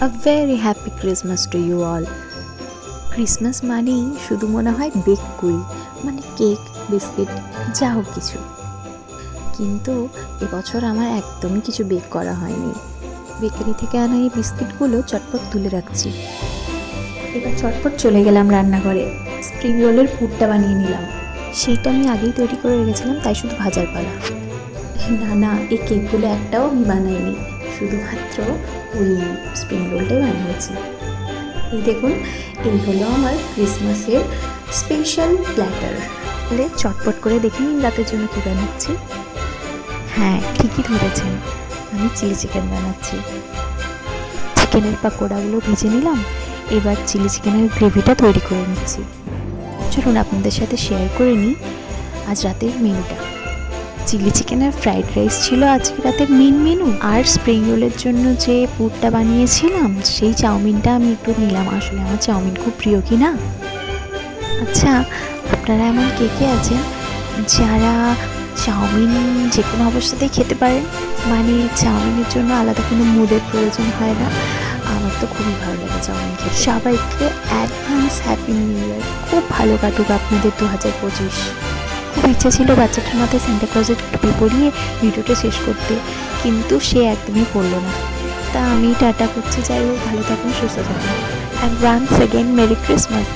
A very happy Christmas to you all. Christmas মানেই শুধু মনে হয় বেক করি, মানে কেক, বিস্কিট, যা হোক কিছু। কিন্তু এবছর আমার একদমই কিছু বেক করা হয়নি। বেকারি থেকে আনা এই বিস্কিটগুলো চটপট তুলে রাখছি। এবার চটপট চলে গেলাম রান্নাঘরে, স্প্রিং রোলের পুরটা বানিয়ে নিলাম। সেইটা আমি আগেই তৈরি করে রেখেছিলাম, তাই শুধু ভাজার পালা। না না, এই কেকগুলো একটাও আমি বানাইনি, শুধুমাত্র ওই স্প্রিং রোলটাই বানিয়েছি। এই দেখুন, এই হলো আমার ক্রিসমাসের স্পেশাল প্ল্যাটার। তাহলে চটপট করে দেখে নিন রাতের জন্য কী বানাচ্ছি। হ্যাঁ, ঠিকই ধরেছেন, আমি চিলি চিকেন বানাচ্ছি। চিকেনের পাকোড়াগুলো ভেজে নিলাম, এবার চিলি চিকেনের গ্রেভিটা তৈরি করে নিচ্ছি। চলুন আপনাদের সাথে শেয়ার করে নিই আজ রাতের মেনুটা। চিলি চিকেনের ফ্রাইড রাইস ছিল আজকে রাতের মেন মেনু, আর স্প্রিং রোলের জন্য যে পুরটা বানিয়েছিলাম সেই চাউমিনটা আমি একটু নিলাম। আসলে আমার চাউমিন খুব প্রিয় কি না। আচ্ছা, আপনারা এমন কে কে আছেন যারা চাউমিন যে কোনো অবস্থাতেই খেতে পারেন? মানে চাউমিনের জন্য আলাদা কোনো মুডের প্রয়োজন হয় না। আমার তো খুবই ভালো লাগে চাউমিন খেতে। সবাইকে অ্যাডভান্স হ্যাপি নিউ ইয়ার। খুব ভালো কাটুক আপনাদের 2025। খুব ইচ্ছে ছিল বাচ্চাটার মাথায় সান্টা ক্লজের টুপি পরিয়ে ভিডিওটা শেষ করতে, কিন্তু সে একদমই করলো না। তা আমি টাটা করছি। যাই হোক, ভালো থাকুন, সুস্থ থাকুন, and once again merry Christmas.